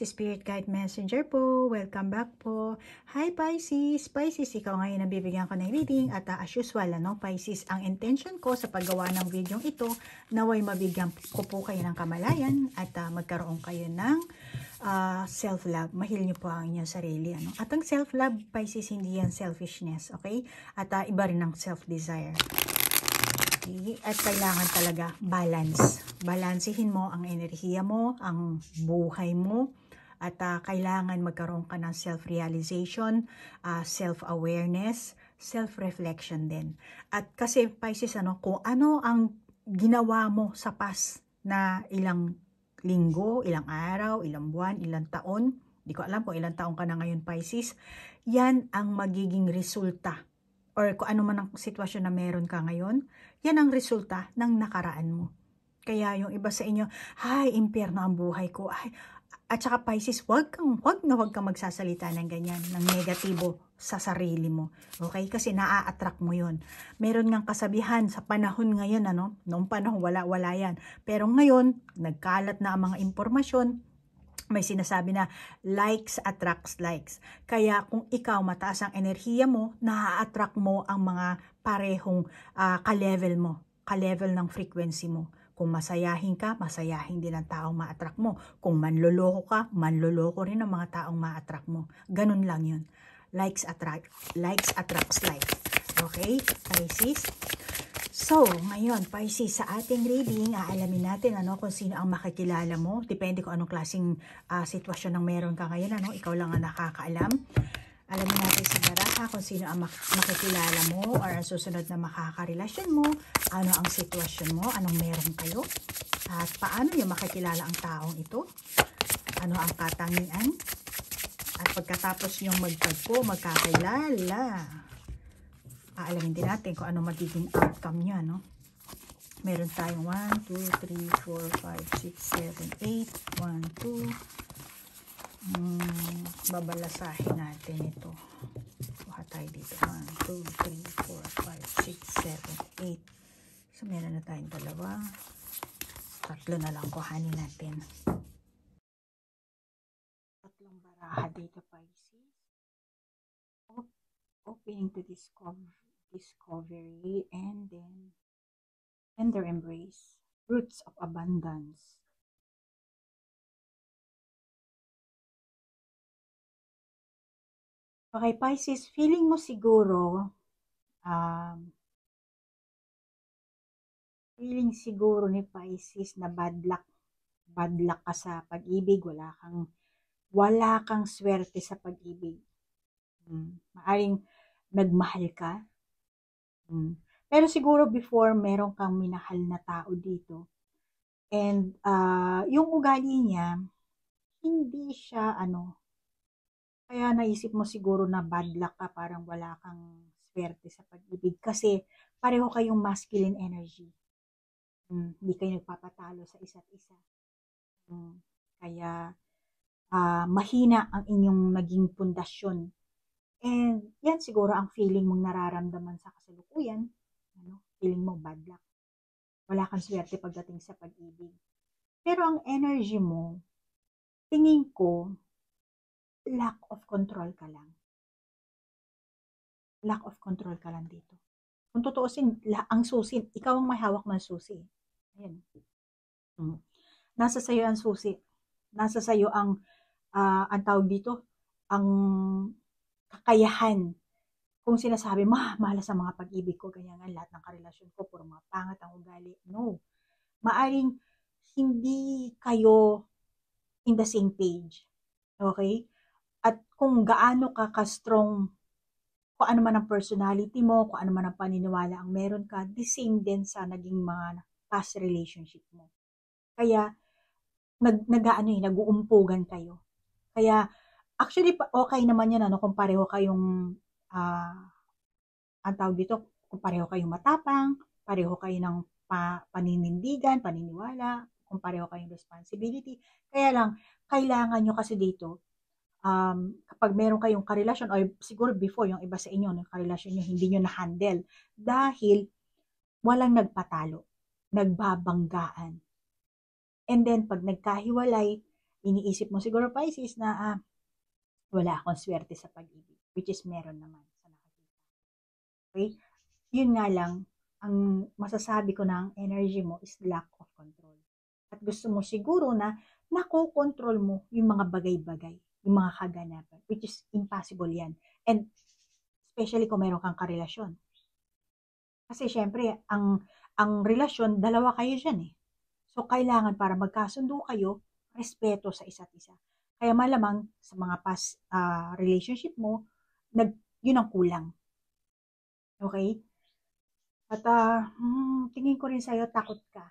Spirit Guide Messenger po. Welcome back po. Hi Pisces! Pisces, ikaw ngayon ang bibigyan ko ng reading at as usual, Pisces, ang intention ko sa paggawa ng video ito, naway mabigyan ko po kayo ng kamalayan at magkaroon kayo ng self-love. Mahil niyo po ang inyong sarili. At ang self-love, Pisces, hindi yan selfishness, okay? At iba rin ang self-desire. Okay? At kailangan talaga balance. Balansehin mo ang enerhiya mo, ang buhay mo, at kailangan magkaroon ka ng self-realization, self-awareness, self-reflection din. At kasi Pisces, kung ano ang ginawa mo sa past na ilang linggo, ilang araw, ilang buwan, ilang taon, di ko alam kung ilang taon ka na ngayon Pisces, yan ang magiging resulta or kung ano man ang sitwasyon na meron ka ngayon, yan ang resulta ng nakaraan mo. Kaya yung iba sa inyo, ay, impyerno ang buhay ko. Ay, at saka Pisces, wag kang magsasalita ng ganyan, ng negatibo sa sarili mo. Okay? Kasi naa-attract mo yun. Meron ngang kasabihan sa panahon ngayon, noong panahon wala yan. Pero ngayon, nagkalat na ang mga impormasyon, may sinasabi na likes attracts likes. Kaya kung ikaw mataas ang enerhiya mo, naa-attract mo ang mga parehong ka-level mo, ka-level ng frequency mo. Kung masayahin ka, masayahin din ang taong ma-attract mo. Kung manloloko ka, manloloko rin ang mga taong ma-attract mo. Ganun lang yun. Likes attracts likes. Okay, Pisces? So, ngayon, Pisces, sa ating reading, aalamin natin kung sino ang makikilala mo. Depende kung anong klaseng sitwasyon ng meron ka ngayon. Ikaw lang ang nakakaalam. Alamin natin sa baraha kung sino ang makikilala mo or ang susunod na makakarelasyon mo, ano ang sitwasyon mo, anong meron kayo, at paano yung makikilala ang taong ito, ano ang katangian, at pagkatapos yung magtagpo, magkakilala, aalamin din natin kung ano magiging outcome niya, Meron tayong 1, 2, 3, 4, 5, 6, 7, 8, 1, 2, babalasahin natin ito. Kuha tayo dito. 1, 2, 3, 4, 5, 6, 7, 8. So, meron na tayong dalawa. Tatlo na lang kuhanin natin. Tatlong baraha dito, Pisces. Opening to discovery and then tender embrace. Roots of abundance. Okay, Pisces, feeling mo siguro, ni Pisces na bad luck ka sa pag-ibig, wala kang swerte sa pag-ibig. Maaring nagmahal ka. Pero siguro before, meron kang minahal na tao dito. And yung ugali niya, hindi siya kaya naisip mo siguro na bad luck ka, parang wala kang swerte sa pag-ibig kasi pareho kayong masculine energy. Hindi kayo nagpapatalo sa isa't isa. Kaya mahina ang inyong naging pundasyon. And yan siguro ang feeling mong nararamdaman sa kasalukuyan. Feeling mo bad luck. Wala kang swerte pagdating sa pag-ibig. Pero ang energy mo, tingin ko, lack of control ka lang. Lack of control ka lang dito. Kung tutuusin, ang susi, ikaw ang may hawak ng susi. Ayan. Nasa sayo ang susi. Nasa sayo ang tawag dito, ang kakayahan. Kung sinasabi, malas sa mga pag-ibig ko, ganyan nga, lahat ng karelasyon ko, puro mga pangat ang ugali. No. Maaring hindi kayo in the same page. Okay? At kung gaano ka-strong, kung ano man ang personality mo, kung ano man ang paniniwala ang meron ka, the same din sa naging mga past relationship mo. Kaya, nag-uumpugan kayo. Kaya, actually, okay naman yan, kung pareho kayong, ang tawag dito, kung pareho kayong matapang, pareho kayo ng paninindigan, paniniwala, kung pareho kayong responsibility. Kaya lang, kailangan nyo kasi dito, kapag meron kayong karelasyon, or siguro before, yung iba sa inyo, yung karelasyon nyo, hindi nyo na-handle. Dahil, walang nagpatalo. Nagbabanggaan. And then, pag nagkahiwalay, iniisip mo siguro Pisces na wala akong swerte sa pag-ibig, which is meron naman sa nakikita. Okay? Yun nga lang, ang masasabi ko na ang energy mo is lack of control. At gusto mo siguro na nakokontrol mo yung mga bagay-bagay, yung mga kaganapan, which is impossible yan. And especially kung meron kang karelasyon. Kasi syempre, ang relasyon, dalawa kayo dyan eh. So, kailangan para magkasundo kayo, respeto sa isa't isa. Kaya malamang sa mga past relationship mo, yun ang kulang. Okay? At tingin ko rin sa'yo, takot ka.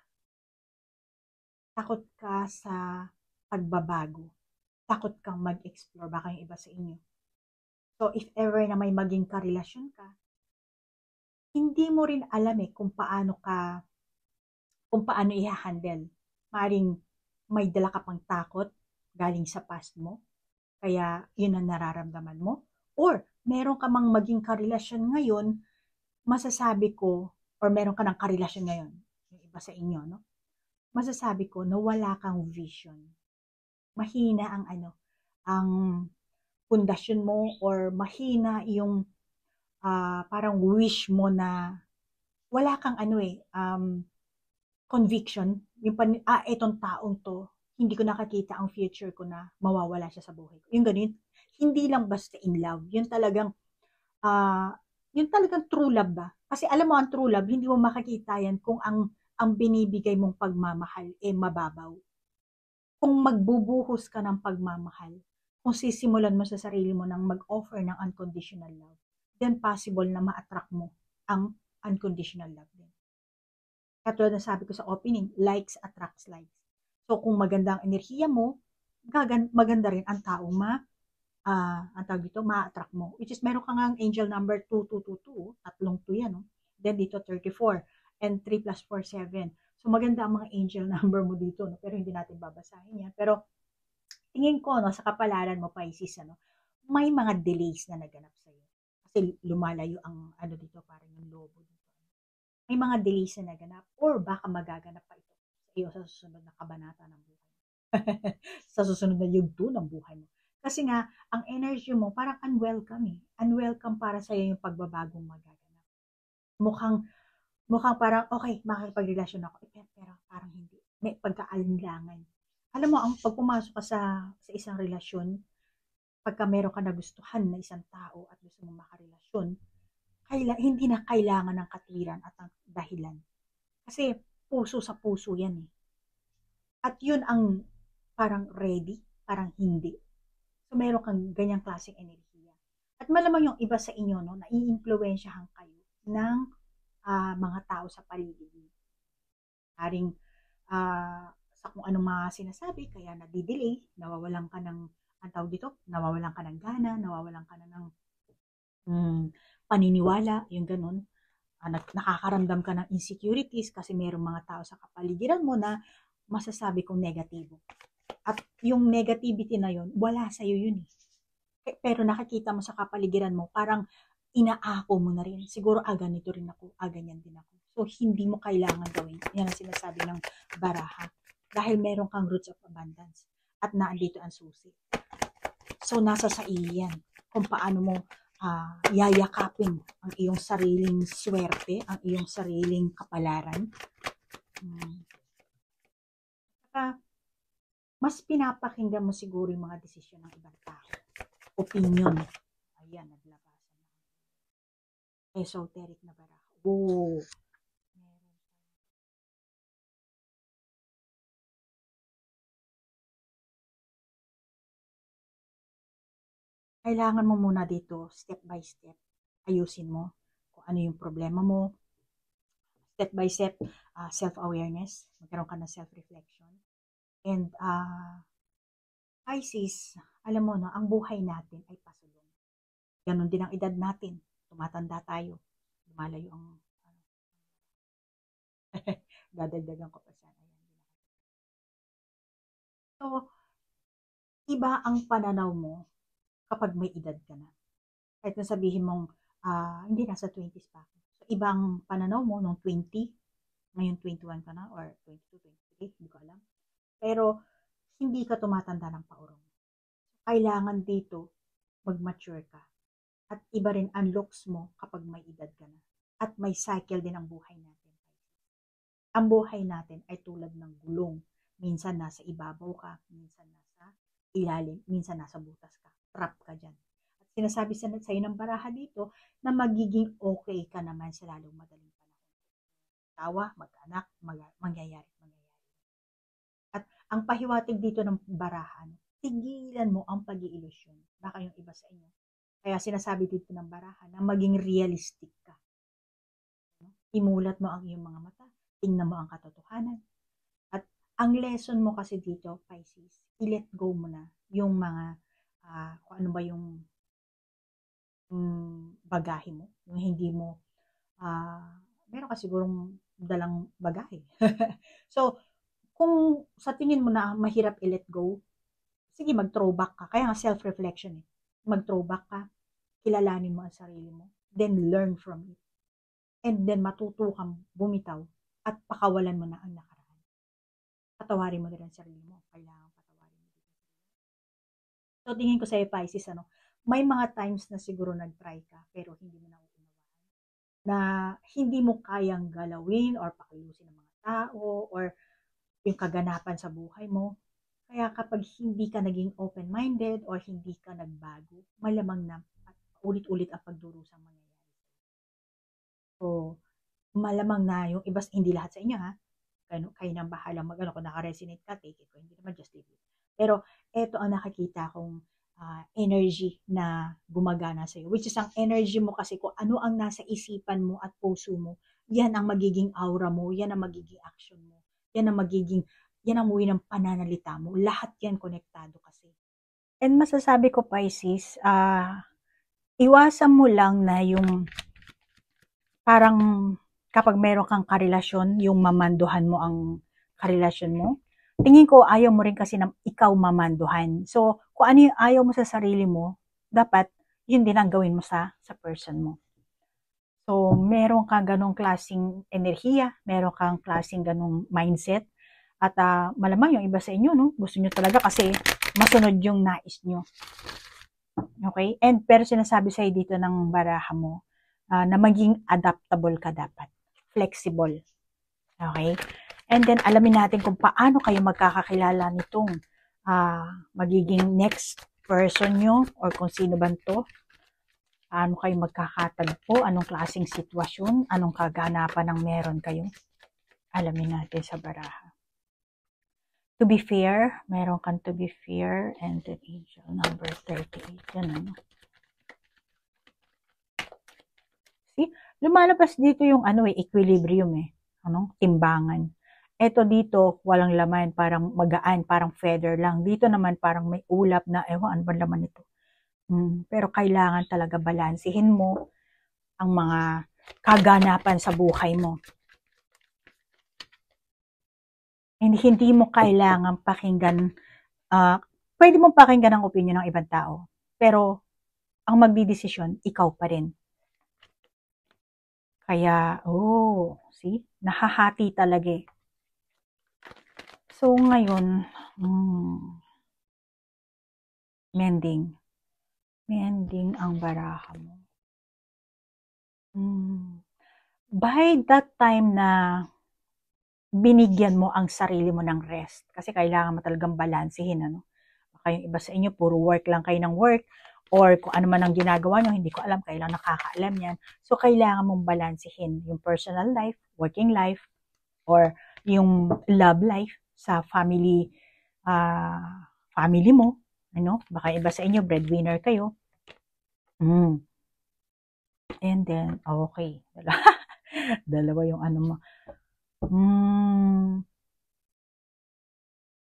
Takot ka sa pagbabago. Takot kang mag-explore. Baka yung iba sa inyo. So, if ever na may maging karelasyon ka, hindi mo rin alam kung paano i-handle. Maring may dala ka pang takot galing sa past mo. Kaya yun ang nararamdaman mo. Or meron ka mang maging karelasyon ngayon, masasabi ko, or meron ka ng karelasyon ngayon, yung iba sa inyo, no? Masasabi ko na wala kang vision. Mahina ang pundasyon mo, or mahina yung parang wish mo na wala kang conviction, yung etong taong to, hindi ko nakakita ang future ko na mawawala siya sa buhay ko. Yung ganun, hindi lang basta in love. Yun talagang true love ba? Kasi alam mo, ang true love, hindi mo makakita yan kung ang binibigay mong pagmamahal mababaw. Kung magbubuhos ka ng pagmamahal, kung sisimulan mo sa sarili mo ng mag-offer ng unconditional love, then possible na ma-attract mo ang unconditional love din. Katulad na sabi ko sa opening, likes attracts likes. So kung maganda ang enerhiya mo, maganda rin ang taong ma-attract mo. Which is meron kang ang angel number 2222, tatlong 2 yan. No? Then dito 34, and 3 plus 4, 7. So maganda ang mga angel number mo dito, no? Pero hindi natin babasahin yan. Pero tingin ko, no, sa kapalaran mo, Pisces, may mga delays na naganap sa'yo. Kasi lumalayo ang dito, parang yung lobo dito. May mga delays na naganap, or baka magaganap pa ito sa iyo sa susunod na kabanata ng buhay. Sa susunod na yugto ng buhay mo. Kasi nga, ang energy mo parang unwelcome. Unwelcome para sa iyo yung pagbabagong magaganap. Mukhang parang, okay, makikipagrelasyon ako. Pero parang hindi. May pagkaalinlangan. Alam mo, ang pag pumasok ka sa isang relasyon, pagka meron ka nagustuhan na isang tao at gusto mong makarelasyon, hindi na kailangan ng katwiran at ang dahilan. Kasi puso sa puso yan eh. At yun ang parang ready, parang hindi. So meron kang ganyang klaseng enerhiya. At malamang yung iba sa inyo, no, nai-impluwensyahan kayo ng mga tao sa paligid niyo. Haring sa kung anong mga sinasabi, kaya nadidelay, nawawalan ka ng, nawawalan ka ng gana, nawawalan ka na ng paniniwala, yung ganun. Nakakaramdam ka ng insecurities kasi mayroong mga tao sa kapaligiran mo na masasabi kong negatibo. At yung negativity na yun, wala sa'yo yun eh. Pero nakikita mo sa kapaligiran mo, parang inaako mo na rin. Siguro, ganito rin ako, ganyan din ako. So, hindi mo kailangan gawin. Yan ang sinasabi ng baraha. Dahil meron kang roots of abundance. At naandito ang susi. So, nasa sa iyo yan. Kung paano mo yayakapin ang iyong sariling swerte, ang iyong sariling kapalaran. Mas pinapakinggan mo siguro yung mga desisyon ng ibang tao. Opinion. Ayan, naglabasan. Esoteric na baraha. Oh. Kailangan mo muna dito, step by step, ayusin mo kung ano yung problema mo. Step by step, self-awareness, magkaroon ka ng self-reflection. And Pisces, alam mo, no, ang buhay natin ay pasulong. Ganon din ang edad natin. Tumatanda tayo. Lumalayo ang dadagdagan ko pa siya. So, iba ang pananaw mo kapag may edad ka na. Kahit na sabihin mong, hindi, nasa 20s pa ako. So, ibang pananaw mo nung 20, ngayon 21 ka na, or 22, 23, hindi ko alam. Pero, hindi ka tumatanda ng paurong. Kailangan dito mag-mature ka. At iba rin ang looks mo kapag may edad ka na. At may cycle din ang buhay natin. Ang buhay natin ay tulad ng gulong. Minsan nasa ibabaw ka, minsan nasa ilalim, minsan nasa butas ka. Trap ka dyan. At sinasabi sa iyo ng baraha dito na magiging okay ka naman sa lalong madaling panahon. Tawa, mag-anak, mangyayari. At ang pahiwatig dito ng barahan, tigilan mo ang pag-iilusyon. Baka yung iba sa inyo. Kaya sinasabi dito ng barahan na maging realistic ka. Imulat mo ang iyong mga mata. Tingnan mo ang katotohanan. At ang lesson mo kasi dito, Pisces, i-let go mo na yung mga, kung ano ba yung bagahe mo. Yung hindi mo, meron ka sigurong dalang bagahe. So, kung sa tingin mo na mahirap i-let go, sige, mag-throwback ka. Kaya nga self-reflection eh. Mag-throwback ka, kilalanin mo ang sarili mo, then learn from it. And then matuto kang bumitaw at pakawalan mo na ang nakaraan. Patawarin mo din ang sarili mo. Kailangan patawarin mo din. So, tingin ko sa'yo, Pisces, may mga times na siguro nag-try ka, pero hindi mo nauunawaan. Na hindi mo kayang galawin or pakilusin ng mga tao or yung kaganapan sa buhay mo. Kaya kapag hindi ka naging open-minded or hindi ka nagbago, malamang na ulit-ulit ang pagdurusang mangyayari. So, malamang na yung iba, hindi lahat sa inyo ha, kayo nang bahalang kung naka-resonate ka, take it. Kung hindi naman, just leave it. Pero, eto ang nakakita kong energy na gumagana sa'yo. Which is ang energy mo kasi kung ano ang nasa isipan mo at puso mo, yan ang magiging aura mo, yan ang magiging action mo, yan ang muwi ng pananalita mo. Lahat yan konektado kasi. And masasabi ko, Pisces, iwasan mo lang na yung parang kapag meron kang karelasyon, yung mamanduhan mo ang karelasyon mo. Tingin ko ayaw mo rin kasi na ikaw mamanduhan. So, kung ano yung ayaw mo sa sarili mo, dapat yun din ang gawin mo sa person mo. So, meron kang ganong klaseng enerhiya, meron kang klaseng ganong mindset, at malamang yung iba sa inyo, no, gusto nyo talaga kasi masunod yung nais nyo. Okay? And pero sinasabi sa'yo dito ng baraha mo, na maging adaptable ka dapat. Flexible. Okay? And then, alamin natin kung paano kayo magkakakilala nitong magiging next person nyo or kung sino ba to. Paano kayo magkakatagpo, anong klaseng sitwasyon, anong kaganapan ang meron kayo. Alamin natin sa baraha. To be fair, meron kang to be fair and then angel number 38. Yan ano. See? Lumalabas dito yung equilibrium timbangan. Ito dito, walang laman, parang magaan, parang feather lang. Dito naman parang may ulap na, ano ba laman ito? Pero kailangan talaga balansihin mo ang mga kaganapan sa buhay mo. Hindi mo kailangan pakinggan, pwede mo pakinggan ang opinion ng ibang tao, pero ang magdidesisyon, ikaw pa rin. Kaya, see? Nahahati talaga eh. So, ngayon, mending. Mending ang baraha mo. By that time na binigyan mo ang sarili mo ng rest, kasi kailangan mo talagang balansehin, Baka yung iba sa inyo, puro work lang kayo ng work, or kung ano man ang ginagawa nyo, hindi ko alam, kailang nakakaalam yan. So, kailangan mong balansehin yung personal life, working life, or yung love life sa family mo, baka iba sa inyo, breadwinner kayo. And then, okay. Dalawa yung mo.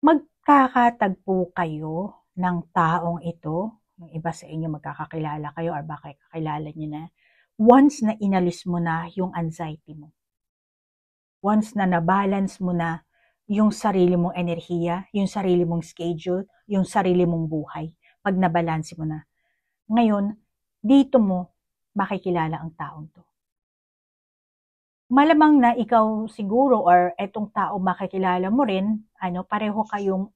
Magkakatagpo kayo ng taong ito. Yung iba sa inyo magkakakilala kayo or baka kakilala nyo na. Once na inalis mo na yung anxiety mo. Once na nabalance mo na yung sarili mong enerhiya, yung sarili mong schedule, yung sarili mong buhay. Pag nabalanse mo na. Ngayon, dito mo makikilala ang taong to. Malamang na ikaw siguro or etong tao makikilala mo rin, pareho kayong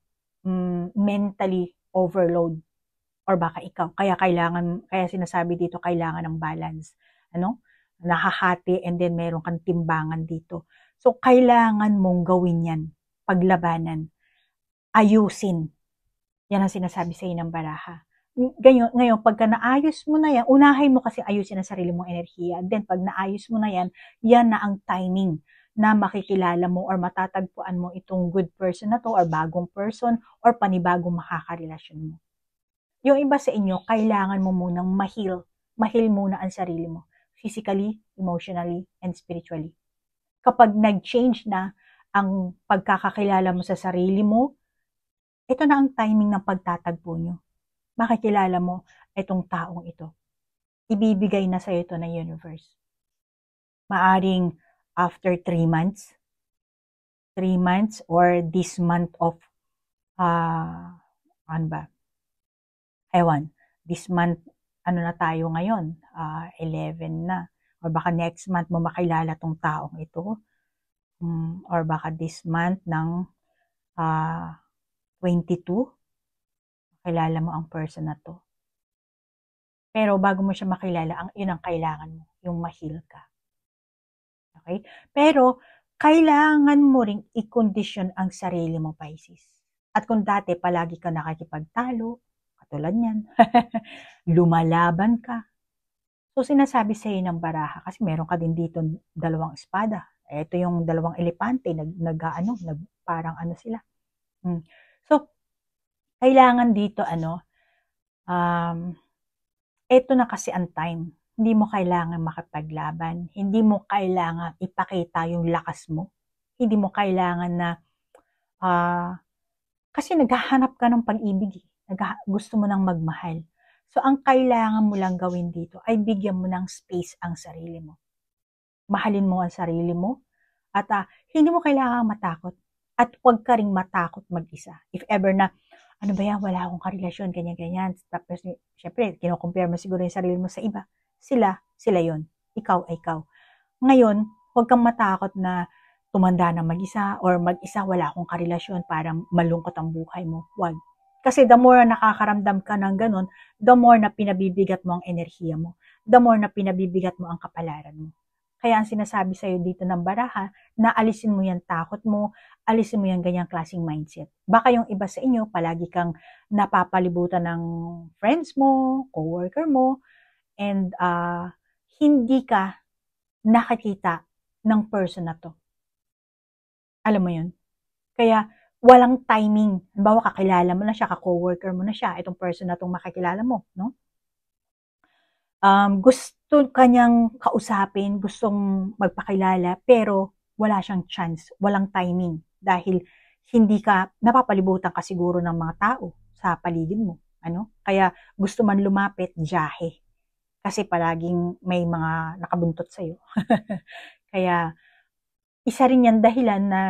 mentally overload, or baka ikaw. Kaya sinasabi dito, kailangan ng balance. Ano? Nahahati, and then meron kang timbangan dito. So, kailangan mong gawin yan. Paglabanan. Ayusin. Yan ang sinasabi sa ng baraha. Ngayon, pagka naayos mo na yan, unahin mo kasi ayusin ang sarili mong enerhiya. Then, pag naayos mo na yan, yan na ang timing na makikilala mo or matatagpuan mo itong good person na to, or bagong person, or panibagong makakarelasyon mo. Yung iba sa inyo, kailangan mo munang mahil. Mahil muna ang sarili mo. Physically, emotionally, and spiritually. Kapag nag-change na ang pagkakakilala mo sa sarili mo, ito na ang timing ng pagtatagpo nyo. Makikilala mo itong taong ito. Ibibigay na sa ito ng universe. Maaring after 3 months, 3 months, or this month of, ano ba? Ewan, this month, ano na tayo ngayon? 11 na. Or baka next month mo makilala tong taong ito. Or baka this month ng 22, makilala mo ang person na to. Pero bago mo siya makilala, yun ang kailangan mo, yung ma-heal ka. Okay? Pero, kailangan mo ring i-condition ang sarili mo, Pisces. At kung dati palagi ka nakikipagtalo, katulad niyan, lumalaban ka. So, sinasabi sa'yo ng baraha, kasi meron ka din dito 2 espada. Ito yung 2 elepante, parang ano sila. So, kailangan dito, ito na kasi ang time. Hindi mo kailangan makipaglaban. Hindi mo kailangan ipakita yung lakas mo. Hindi mo kailangan na, kasi naghahanap ka ng pag-ibig. Gusto mo nang magmahal. So, ang kailangan mo lang gawin dito ay bigyan mo ng space ang sarili mo. Mahalin mo ang sarili mo. At hindi mo kailangan matakot. At huwag ka ring matakot mag-isa. If ever na, ano ba yan, wala akong karelasyon, ganyan-ganyan. Tapos, syempre, kinocompare mo siguro yung sarili mo sa iba. Sila yon. Ikaw ay ikaw. Ngayon, huwag kang matakot na tumanda na mag-isa, or mag-isa, wala akong karelasyon, para malungkot ang buhay mo. Huwag. Kasi the more na nakakaramdam ka ng ganun, the more na pinabibigat mo ang enerhiya mo. The more na pinabibigat mo ang kapalaran mo. Kaya ang sinasabi sa'yo dito ng baraha, na alisin mo yung takot mo, alisin mo yung ganyang klaseng mindset. Baka yung iba sa inyo, palagi kang napapalibutan ng friends mo, coworker mo, and hindi ka nakakita ng person na to. Alam mo yun? Kaya walang timing. Halimbawa, kakilala mo na siya, ka-coworker mo na siya, itong person na itong makakilala mo, no? Gusto kanyang kausapin, gustong magpakilala, pero wala siyang chance, walang timing, dahil hindi ka, napapalibutan ka siguro ng mga tao sa paligid mo. Kaya gusto man lumapit, jahe. Kasi palaging may mga nakabuntot sa'yo. Kaya, isa rin yan dahilan na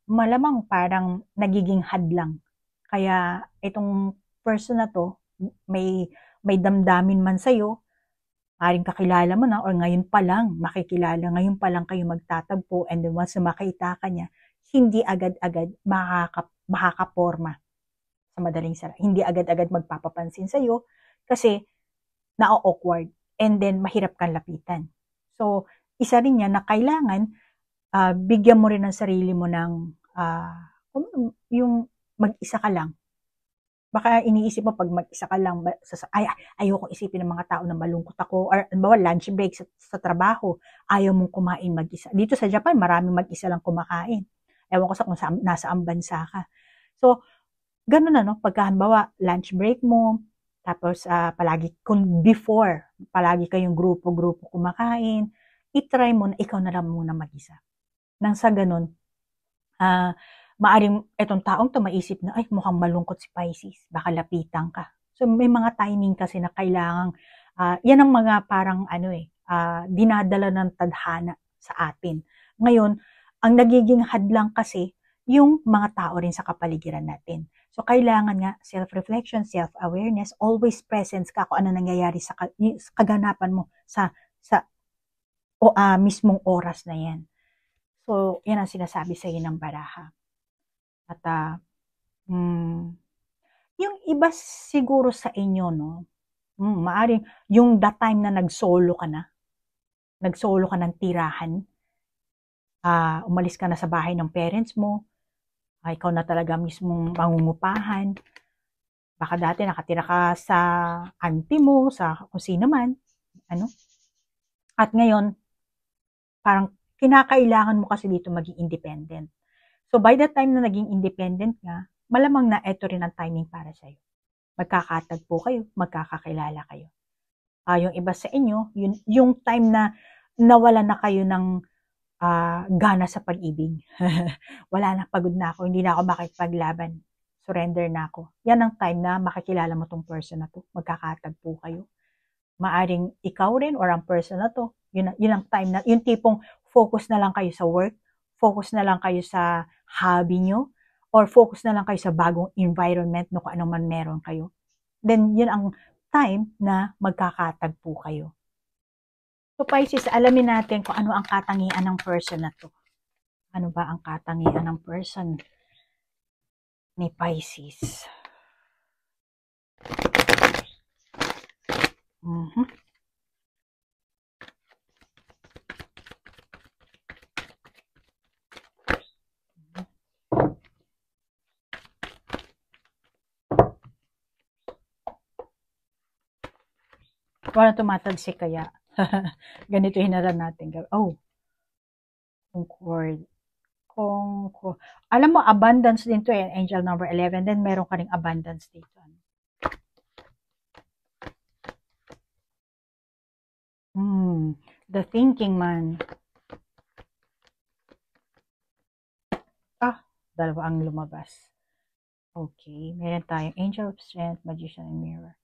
malamang parang nagiging hadlang. Kaya, itong person na to, may damdamin man sa'yo, maring kakilala mo na, or ngayon pa lang, makikilala, ngayon pa lang kayo magtatagpo, and then once na makita ka niya, hindi agad-agad makakaporma sa madaling sara. Hindi agad-agad magpapapansin sa'yo, kasi na-awkward, and then mahirap kang lapitan. So, isa rin yan na kailangan, bigyan mo rin ang sarili mo ng, yung mag-isa ka lang. Baka iniisip mo pag mag-isa ka lang, ayoko isipin ng mga tao na malungkot ako, or lunch break sa trabaho, ayaw mong kumain mag-isa. Dito sa Japan, maraming mag-isa lang kumakain. Ewan ko kung nasaan bansa ka. So, ganun na, no? Pagka lunch break mo, tapos palagi kayong grupo-grupo kumakain, itry mo na ikaw na lang muna mag-isa. Nang sa ganun, maaring itong taong to maisip na, ay, mukhang malungkot si Pisces, baka lapitan ka. So, may mga timing kasi na kailangang, yan ang mga parang dinadala ng tadhana sa atin. Ngayon, ang nagiging hadlang kasi, yung mga tao rin sa kapaligiran natin. So, kailangan nga self-reflection, self-awareness, always presence ka kung ano nangyayari sa kaganapan mo sa mismong oras na yan. So, yan ang sinasabi sa iyo ng baraha. At Yung iba siguro sa inyo, no? Maaring yung that time na nagsolo ka ng tirahan, umalis ka na sa bahay ng parents mo, ikaw na talaga mismong mangungupahan. Baka dati nakatira ka sa auntie mo, sa kung sino man, ano? At ngayon, parang kinakailangan mo kasi dito maging independent. So by the time na naging independent nga, malamang na eto rin ang timing para sa'yo. Magkakatagpo kayo, magkakakilala kayo. Yung iba sa inyo, yung time na nawala na kayo ng gana sa pag-ibig. Wala na, pagod na ako, hindi na ako makipaglaban. Surrender na ako. Yan ang time na makikilala mo tong person na to. Magkakatagpo kayo. Maaring ikaw rin or ang person na to. Yun ang time na, yung tipong focus na lang kayo sa work, focus na lang kayo sa hobby nyo, or focus na lang kayo sa bagong environment no kung anong man meron kayo. Then, yun ang time na magkakatagpo kayo. So, Pisces, alamin natin kung ano ang katangian ng person na to. Ano ba ang katangian ng person ni Pisces? Wala tumatalsik kaya. Ganito hinaran natin. Oh, Concord. Alam mo, abundance din to angel number 11. Then meron ka ring abundance dito. The thinking man. Dalawa ang lumabas. Okay, meron tayong angel of strength, magician, and mirror.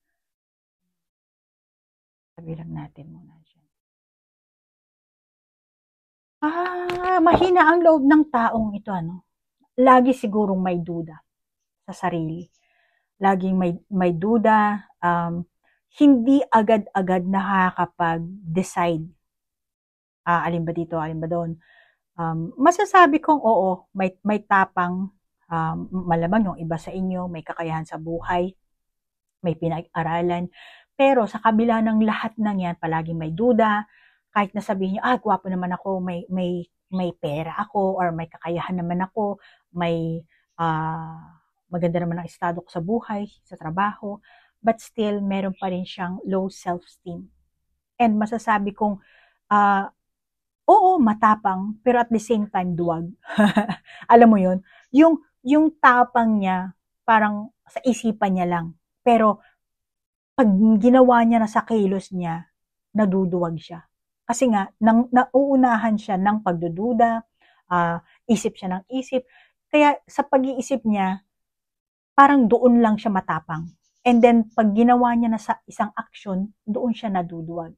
Sabi lang natin muna dyan. Mahina ang loob ng taong ito, ano? Lagi sigurong may duda sa sarili. Laging may duda, hindi agad-agad nakakapag-decide. Alin ba dito, alin ba doon? Masasabi kong oo, may tapang, malamang yung iba sa inyo, may kakayahan sa buhay, may pinag-aralan, pero sa kabila ng lahat ng yan, palaging may duda, kahit na sabihin nyo, gwapo naman ako, may pera ako, or may kakayahan naman ako, may maganda naman ang estado ko sa buhay, sa trabaho, but still, meron pa rin siyang low self-esteem. And masasabi kong, oo, matapang, pero at the same time, duwag. Alam mo yun? Yung tapang niya, parang sa isipan niya lang. Pero, pag ginawa niya na sa kilos niya, naduduwag siya. Kasi nga, nauunahan siya ng pagdududa, isip siya ng isip. Kaya sa pag-iisip niya, parang doon lang siya matapang. And then, pag ginawa niya na sa isang action, doon siya naduduwag.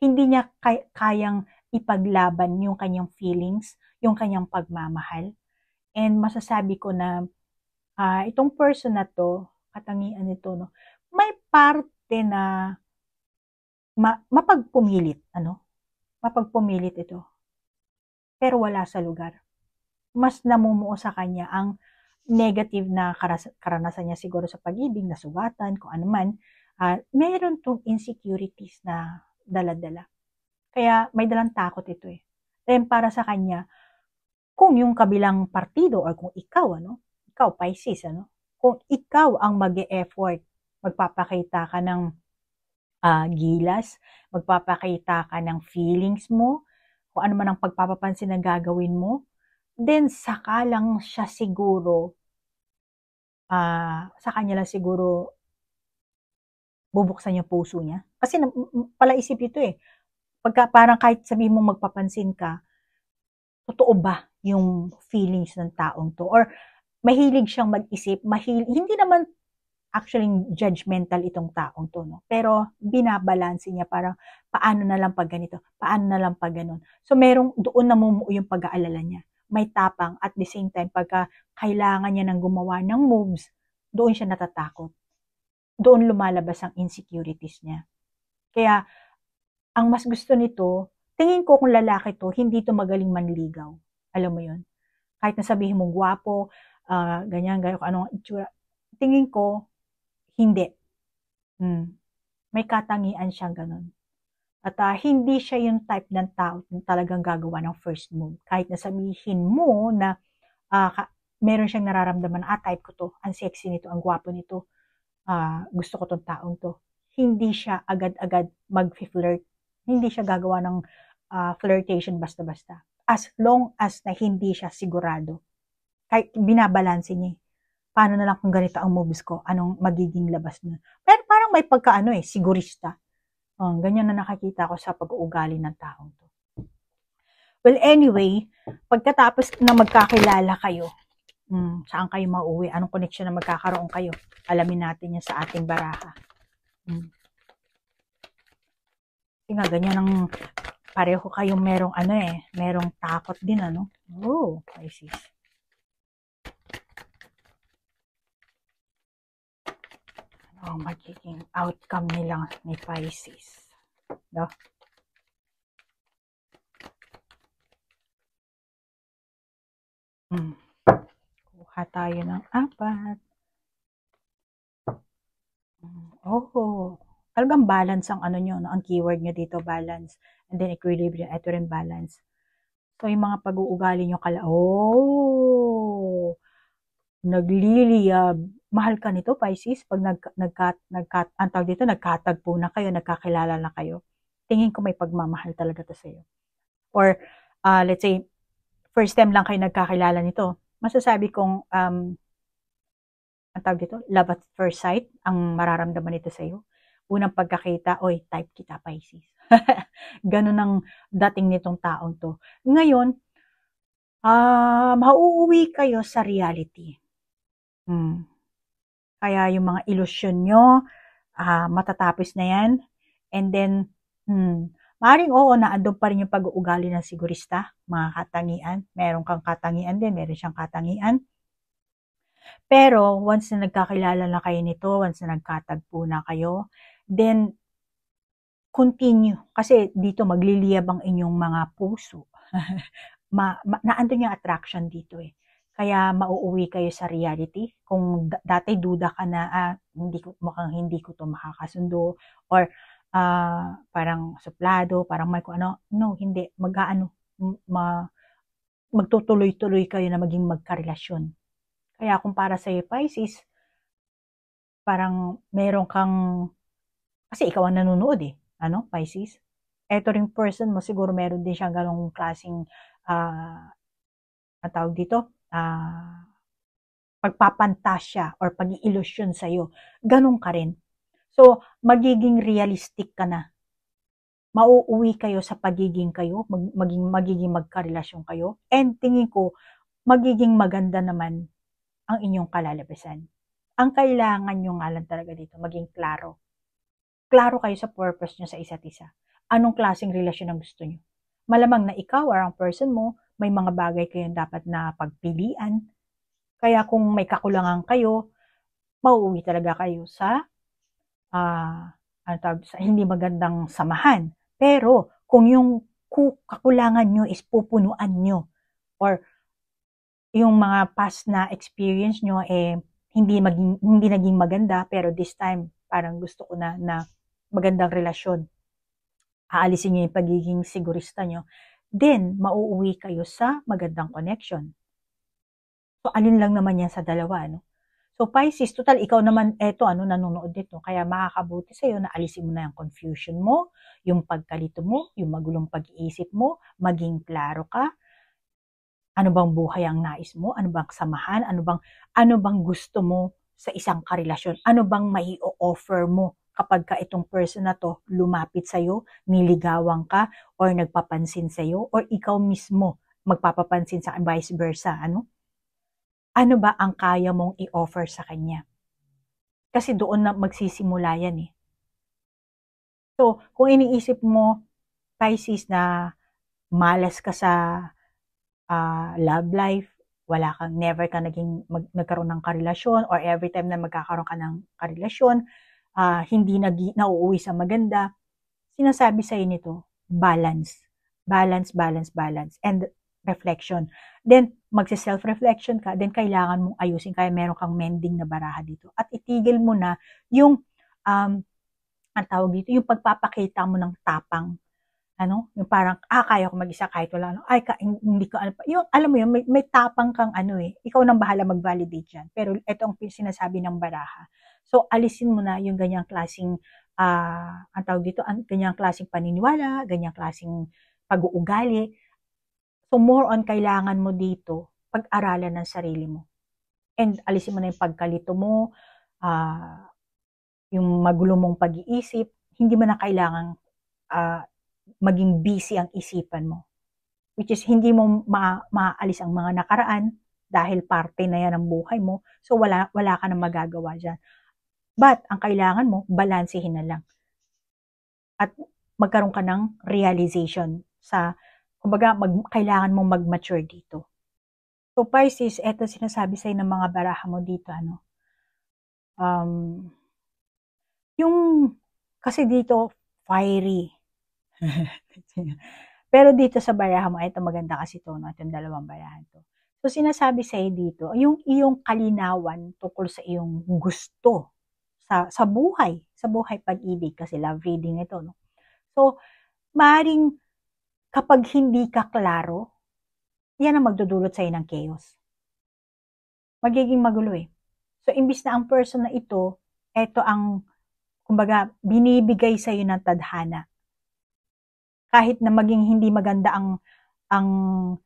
Hindi niya kayang ipaglaban yung kanyang feelings, yung kanyang pagmamahal. And masasabi ko na, itong person na to, katangian nito, no, may parte na mapagpumilit, mapagpumilit ito. Pero wala sa lugar. Mas namumuo sa kanya ang negative na karanasan niya siguro sa pag-ibig, na sugatan, kung ano man. Meron tong insecurities na dala-dala. Kaya may dalang takot ito eh. Then para sa kanya, kung yung kabilang partido or kung ikaw, ikaw Pisces, kung ikaw ang mag-e-effort, magpapakita ka ng gilas, magpapakita ka ng feelings mo, kung ano man ang pagpapapansin na gagawin mo, then saka lang siya siguro, sa kanya lang siguro bubuksan yung puso niya. Kasi palaisip ito eh. Pagka parang kahit sabihin mo magpapansin ka, totoo ba yung feelings ng taong to? Or mahilig siyang mag-isip, hindi naman actually judgmental itong taong to, no? Pero binabalanse niya parang paano na lang pag ganito, paano na lang pag ganun. So merong doon namumuo yung pag-aalala niya. May tapang at the same time pagka kailangan niya ng gumawa ng moves, doon siya natatakot. Doon lumalabas ang insecurities niya. Kaya ang mas gusto nito, tingin ko kung lalaki to, hindi to magaling manligaw. Alam mo yun? Kahit na sabihin mo gwapo, ganyan, kung anong itsura. Tingin ko, Hindi. May katangian siyang ganun. At hindi siya yung type ng tao na talagang gagawa ng first move. Kahit na sabihin mo na meron siyang nararamdaman na type ko to, ang sexy nito, ang gwapo nito, gusto ko tong taong to. Hindi siya agad-agad mag-flirt. Hindi siya gagawa ng flirtation basta-basta. As long as na hindi siya sigurado. Kahit binabalanse niya. Paano na lang kung ganito ang moves ko? Anong magiging labas na? Pero parang may pagkaano sigurista. Ganyan na nakakita ko sa pag-uugali ng taong to. Well, anyway, pagkatapos na magkakilala kayo, saan kayo mauwi? Anong connection na magkakaroon kayo? Alamin natin yan sa ating baraha. Kasi nga, ganyan ang pareho kayong merong merong takot din, Oh, Pisces. Ano ang magiging outcome nila ni Pisces? No? Kuha tayo ng 4. Oh, talagang balance ang nyo, ang keyword nyo dito, balance. And then equilibrium, ito rin balance. So, yung mga pag-uugali nyo nagliliyab. Mahal ka nito, Pisces, pag nagkatagpo na kayo, nagkakilala na kayo. Tingin ko may pagmamahal talaga to sa'yo. Or, let's say, first time lang kayo nagkakilala nito. Masasabi kong, love at first sight, ang mararamdaman nito sa'yo. Unang pagkakita, type kita, Pisces. Ganun ang dating nitong taong to. Ngayon, mauuwi kayo sa reality. Kaya yung mga ilusyon nyo, matatapos na yan. And then, maaaring naandun pa rin yung pag-uugali ng sigurista, mga katangian. Meron kang katangian din, meron siyang katangian. Pero, once na nagkakilala na kayo nito, once na nagkatagpo na kayo, then, continue. Kasi dito magliliyab ang inyong mga puso. Naandun yung attraction dito Kaya mauuwi kayo sa reality. Kung dati duda ka na, mukhang hindi ko to makakasundo, or parang suplado, parang may kung ano, no, hindi. Magtutuloy-tuloy kayo na maging magkarelasyon. Kaya kung para sa'yo, Pisces, parang meron kang, kasi ikaw ang nanonood Pisces. Eto ring person mo, siguro meron din siyang ganong klaseng, ang tawag dito, pagpapantasya or pag-iilusyon sa'yo. Ganon ka rin. So, magiging realistic ka na. Mauuwi kayo sa pagiging kayo, magiging magkarelasyon kayo, and tingin ko, magiging maganda naman ang inyong kalalabasan. Ang kailangan nyo nga lang talaga dito, maging klaro. Klaro kayo sa purpose nyo sa isa't isa. Anong klaseng relasyon ang gusto nyo? Malamang na ikaw or ang person mo, may mga bagay kayong dapat na pagpilian. Kaya kung may kakulangan kayo, mauuwi talaga kayo sa hindi magandang samahan. Pero kung yung kakulangan nyo is pupunuan nyo, or yung mga past na experience nyo hindi naging maganda, pero this time parang gusto ko na magandang relasyon, aalisin nyo yung pagiging sigurista nyo, then mauuwi kayo sa magandang connection. So, alin lang naman yan sa dalawa, So, Pisces, total, ikaw naman, nanonood dito. Kaya makakabuti sa'yo na alisin mo na yung confusion mo, yung pagkalito mo, yung magulong pag-iisip mo, maging klaro ka. Ano bang buhay ang nais mo? Ano bang samahan? Ano bang gusto mo sa isang karelasyon? Ano bang mai-offer mo kapag ka itong person na to lumapit sa'yo, niligawan ka, or nagpapansin sa'yo, or ikaw mismo magpapapansin sa vice versa, Ano ba ang kaya mong i-offer sa kanya? Kasi doon na magsisimula yan So, kung iniisip mo, Pisces, na malas ka sa love life, never ka nagkaroon ng karelasyon, or every time na magkakaroon ka ng karelasyon, hindi nauuwi sa maganda, sinasabi sa'yo nito, balance, and reflection. Then, magse-self-reflection ka, then kailangan mong ayusin, kaya meron kang mending na baraha dito. At itigil mo na yung, ang tawag dito, yung pagpapakita mo ng tapang. Yung parang, kaya ko mag-isa kahit wala, hindi ko, yung, alam mo yun, may tapang kang ikaw nang bahala mag-validate yan. Pero ito ang sinasabi ng baraha. So, alisin mo na yung ganyang klaseng, ang tawag dito, ganyang klaseng paniniwala, ganyang klaseng pag-uugali. So, more on kailangan mo dito, pag-aralan ng sarili mo. And alisin mo na yung pagkalito mo, yung magulo mong pag-iisip, hindi mo na kailangang maging busy ang isipan mo. Which is, hindi mo maaalis ang mga nakaraan dahil parte na yan ng buhay mo. So, wala ka nang magagawa dyan. But, ang kailangan mo, balansehin na lang. At magkaroon ka ng realization kumbaga, kailangan mong mag-mature dito. So, Pisces, eto sinasabi sa'yo ng mga baraha mo dito, kasi dito, fiery. Pero dito sa baraha mo, ito maganda kasi ito, itong dalawang barahan to. So, sinasabi sa'yo dito, yung iyong kalinawan tungkol sa iyong gusto sa buhay pag-ibig, kasi love reading ito, no? So, maaaring kapag hindi ka klaro, yan ang magdudulot sa'yo ng chaos. Magiging magulo eh. So, imbis na ang person na ito ang, kumbaga, binibigay sa'yo ng tadhana. Kahit na maging hindi maganda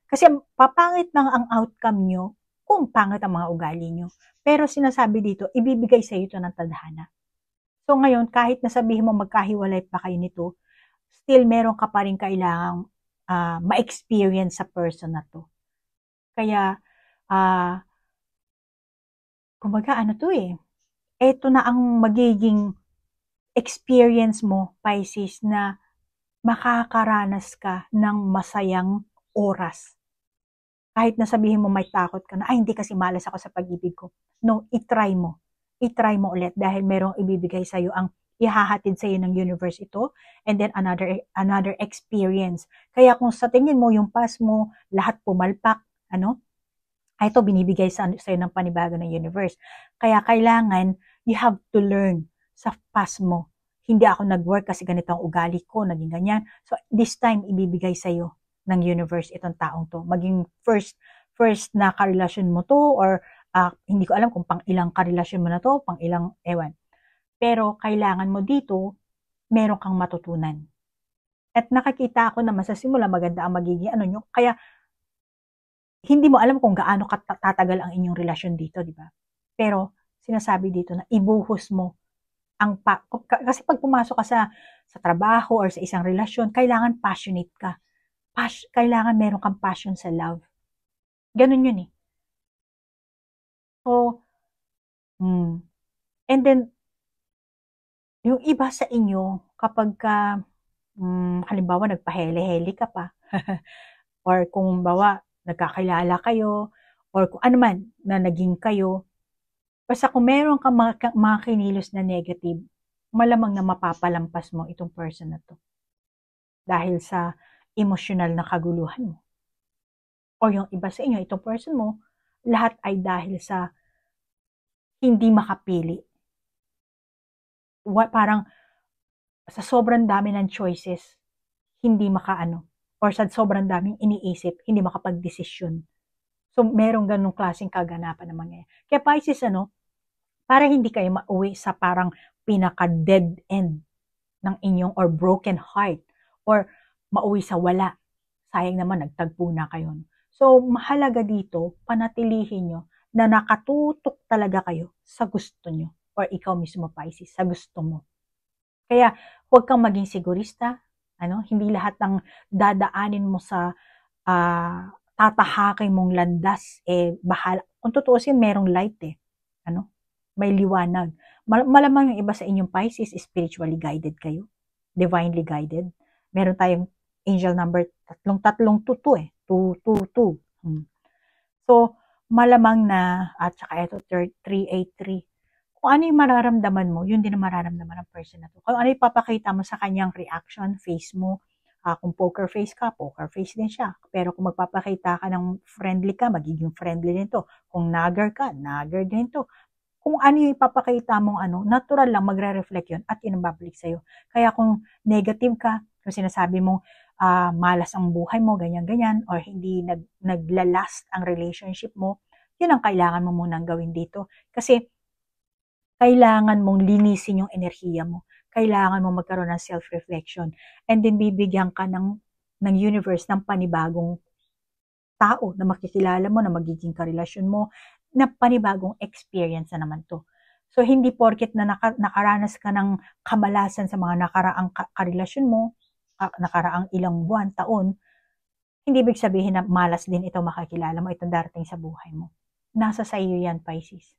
kasi papangit lang ang outcome nyo kung pangit ang mga ugali nyo. Pero sinasabi dito, ibibigay sa iyo ito ng tadhana. So ngayon, kahit nasabihin mo magkahiwalay pa kayo nito, still meron ka pa rin kailangang ma-experience sa person na to. Kaya, kumbaga ito na ang magiging experience mo, Pisces, na makakaranas ka ng masayang oras. Kahit na sabihin mo may takot ka na, hindi kasi malas ako sa pag-ibig ko. No, itry mo. I-try mo ulit dahil merong ibibigay sa'yo, ang ihahatid sa'yo ng universe ito, and then another experience. Kaya kung sa tingin mo, yung past mo, lahat pumalpak, ito binibigay sa'yo ng panibago ng universe. Kaya kailangan, you have to learn sa past mo. Hindi ako nag-work kasi ganito ang ugali ko, naging ganyan. So, this time, ibibigay sa'yo ng universe itong taong to. Maging first na karelasyon mo to, or hindi ko alam kung pang ilang karelasyon mo na to, pang ilang, ewan. Pero, kailangan mo dito, meron kang matutunan. At nakakita ako naman sa simula, maganda ang magiging nyo. Kaya, hindi mo alam kung gaano tatagal ang inyong relasyon dito, di ba? Pero, sinasabi dito na ibuhos mo kasi pag pumasok ka sa trabaho or sa isang relasyon, kailangan passionate ka. Kailangan meron kang passion sa love. Ganun yun eh. So, and then, yung iba sa inyo, kapag halimbawa, nagpahele-hele ka pa, or kung bawa, nagkakilala kayo, or kung ano man na naging kayo, basta kung meron kang mga kinilos na negative, malamang na mapapalampas mo itong person na to. Dahil sa emosyonal na kaguluhan mo. O yung iba sa inyo, itong person mo, lahat ay dahil sa hindi makapili. Parang sa sobrang dami ng choices, hindi or sa sobrang daming iniisip, hindi makapag-desisyon. So, merong ganong klaseng kaganapan na mangyayari. Kaya Pisces, para hindi kayo mauwi sa parang pinaka-dead end ng inyong or broken heart or mauwi sa wala. Sayang naman, nagtagpo na kayo. So, mahalaga dito, panatilihin nyo na nakatutok talaga kayo sa gusto nyo or ikaw mismo, Pisces, sa gusto mo. Kaya, huwag kang maging sigurista. Hindi lahat ng dadaanin mo sa tatahakin mong landas, bahala. Kung tutuusin, merong light may liwanag. Malamang yung iba sa inyong Pisces, spiritually guided kayo. Divinely guided. Meron tayong angel number 322 222. So, malamang na, at saka ito, 383. Kung ano yung mararamdaman mo, yun din ang mararamdaman ng person na to. Kung ano yung papakita mo sa kanyang reaction, face mo, Kung poker face ka, poker face din siya. Pero kung magpapakita ka ng friendly ka, magiging friendly din to. Kung nagger ka, nagger din to. Kung ano yung ipapakita mong ano, natural lang magre-reflect yun at yun ang babalik sa'yo. Kaya kung negative ka, kung sinasabi mong malas ang buhay mo, ganyan-ganyan, or hindi naglalast ang relationship mo, yun ang kailangan mo munang gawin dito. Kasi kailangan mong linisin yung enerhiya mo. Kailangan mo magkaroon ng self-reflection. And then bibigyan ka ng universe ng panibagong tao na makikilala mo, na magiging karelasyon mo, na panibagong experience na naman to. So, hindi porket na nakaranas ka ng kamalasan sa mga nakaraang karelasyon mo, nakaraang ilang buwan, taon, hindi ibig sabihin na malas din ito makakilala mo, itong darating sa buhay mo. Nasa sa iyo yan, Pisces.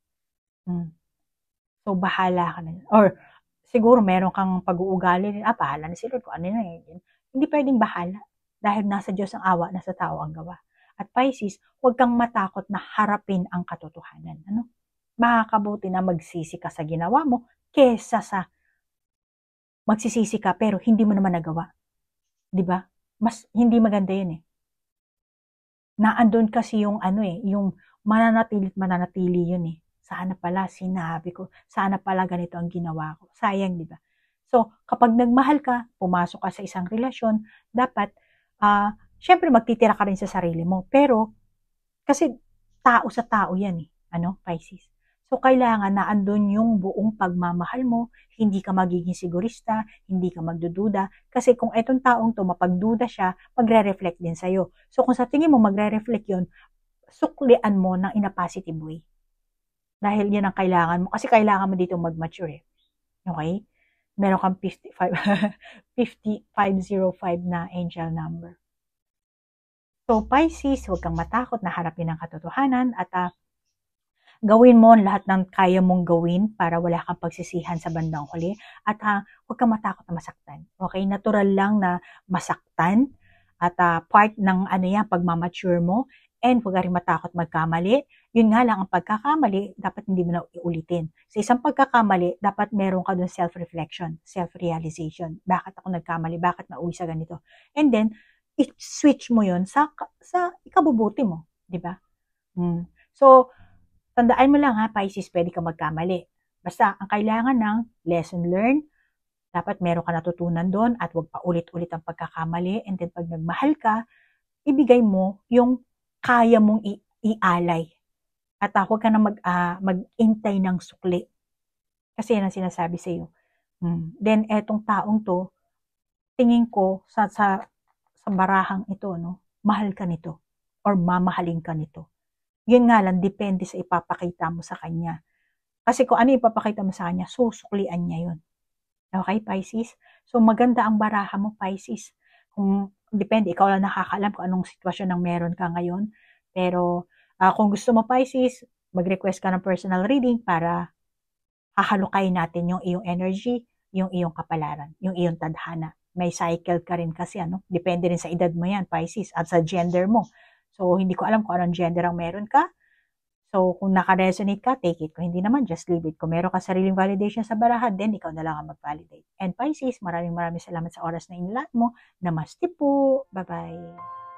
So, bahala ka na. Or, siguro meron kang pag-uugali, bahala na si Lord kung ano na yun. Hindi pwedeng bahala. Dahil nasa Diyos ang awa, nasa tao ang gawa. At Pisces, huwag kang matakot na harapin ang katotohanan. Ano? Makakabuti na magsisi ka sa ginawa mo kesa sa magsisisi ka pero hindi mo naman nagawa. 'Di ba? Mas hindi maganda 'yun eh. Naandun kasi yung ano eh, yung mananatili 'yun eh. Sana pala sinabi ko, sana pala ganito ang ginawa ko. Sayang, 'di ba? So, kapag nagmahal ka, pumasok ka sa isang relasyon, dapat syempre magtitira ka rin sa sarili mo. Pero, kasi tao sa tao yan eh. Ano, Pisces? So, kailangan na andun yung buong pagmamahal mo, hindi ka magiging sigurista, hindi ka magdududa. Kasi kung etong taong to, mapagduda siya, magre-reflect din sa'yo. So, kung sa tingin mo magre-reflect yun, suklian mo ng in a positive way. Dahil yan ang kailangan mo. Kasi kailangan mo dito mag-mature eh. Okay? Meron kang 5505 na angel number. So, Pisces, huwag kang matakot na harapin ang katotohanan at gawin mo lahat ng kaya mong gawin para wala kang pagsisihan sa bandang huli at huwag kang matakot na masaktan. Okay? Natural lang na masaktan at part ng ano yan, pagmamature mo, and huwag ka rin matakot magkamali. Yun nga lang, ang pagkakamali, dapat hindi mo na iulitin. Sa isang pagkakamali, dapat meron ka dun self-reflection, self-realization. Bakit ako nagkamali? Bakit nauwi sa ganito? And then, i-switch mo yun sa ikabubuti mo. Di ba? So, tandaan mo lang ha, Pisces, pwede ka magkamali. Basta, ang kailangan ng lesson learned, dapat meron ka natutunan doon at huwag pa ulit-ulit ang pagkakamali. And then, pag nagmahal ka, ibigay mo yung kaya mong ialay. At huwag ka na mag-intay ng sukli. Kasi yan ang sinasabi sa iyo. Then, etong taong to, tingin ko sa barahang ito, no, mahal ka nito or mamahalin ka nito. Yun nga lang, depende sa ipapakita mo sa kanya. Kasi kung ano ipapakita mo sa kanya, susuklian niya yun. Okay, Pisces? So, maganda ang baraha mo, Pisces. Kung depende, ikaw lang nakakaalam kung anong sitwasyon ng meron ka ngayon. Pero, kung gusto mo, Pisces, mag-request ka ng personal reading para hahalukayin natin yung iyong energy, yung iyong kapalaran, yung iyong tadhana. May cycle ka rin kasi, ano? Depende rin sa edad mo yan, Pisces, at sa gender mo. So, hindi ko alam kung anong gender ang meron ka. So, kung naka-resonate ka, take it. Kung hindi naman, just leave it. Kung meron ka sariling validation sa barahan, then ikaw na lang ang mag-validate. And Pisces, maraming salamat sa oras na inilaan mo. Namaste po. Bye-bye.